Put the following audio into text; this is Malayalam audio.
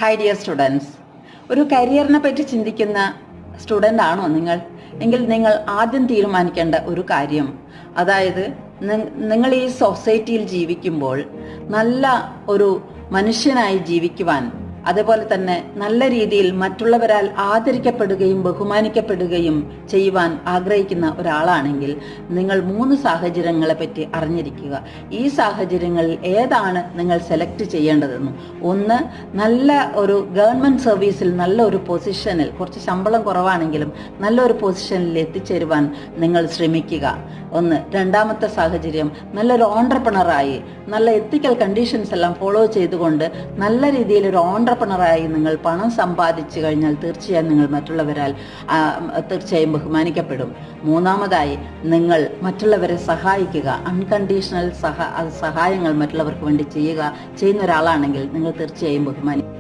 ഹൈ ഡിയർ സ്റ്റുഡൻസ്, ഒരു കരിയറിനെ പറ്റി ചിന്തിക്കുന്ന സ്റ്റുഡൻ്റ് ആണോ നിങ്ങൾ? എങ്കിൽ നിങ്ങൾ ആദ്യം തീരുമാനിക്കേണ്ട ഒരു കാര്യം, അതായത് നിങ്ങൾ ഈ സൊസൈറ്റിയിൽ ജീവിക്കുമ്പോൾ നല്ല ഒരു മനുഷ്യനായി ജീവിക്കുവാൻ, അതേപോലെ തന്നെ നല്ല രീതിയിൽ മറ്റുള്ളവരാൽ ആദരിക്കപ്പെടുകയും ബഹുമാനിക്കപ്പെടുകയും ചെയ്യുവാൻ ആഗ്രഹിക്കുന്ന ഒരാളാണെങ്കിൽ നിങ്ങൾ 3 സാഹചര്യങ്ങളെ പറ്റി അറിഞ്ഞിരിക്കുക. ഈ സാഹചര്യങ്ങളിൽ ഏതാണ് നിങ്ങൾ സെലക്ട് ചെയ്യേണ്ടതെന്നും, ഒന്ന്, നല്ല ഒരു ഗവൺമെൻറ് സർവീസിൽ നല്ല ഒരു പൊസിഷനിൽ, കുറച്ച് ശമ്പളം കുറവാണെങ്കിലും നല്ലൊരു പൊസിഷനിൽ എത്തിച്ചേരുവാൻ നിങ്ങൾ ശ്രമിക്കുക. ഒന്ന്. രണ്ടാമത്തെ സാഹചര്യം, നല്ലൊരു ഓൺട്രപ്രണറായി നല്ല എത്തിക്കൽ കണ്ടീഷൻസ് എല്ലാം ഫോളോ ചെയ്തുകൊണ്ട് നല്ല രീതിയിൽ ഒരു ഓൺട്രപ്രണറായി നിങ്ങൾ പണം സമ്പാദിച്ചു കഴിഞ്ഞാൽ തീർച്ചയായും നിങ്ങൾ മറ്റുള്ളവരാൽ തീർച്ചയായും ബഹുമാനിക്കപ്പെടും. മൂന്നാമതായി, നിങ്ങൾ മറ്റുള്ളവരെ സഹായിക്കുക, അൺകണ്ടീഷണൽ സഹായങ്ങൾ മറ്റുള്ളവർക്ക് വേണ്ടി ചെയ്യുന്ന ഒരാളാണെങ്കിൽ നിങ്ങൾ തീർച്ചയായും ബഹുമാനിക്കും.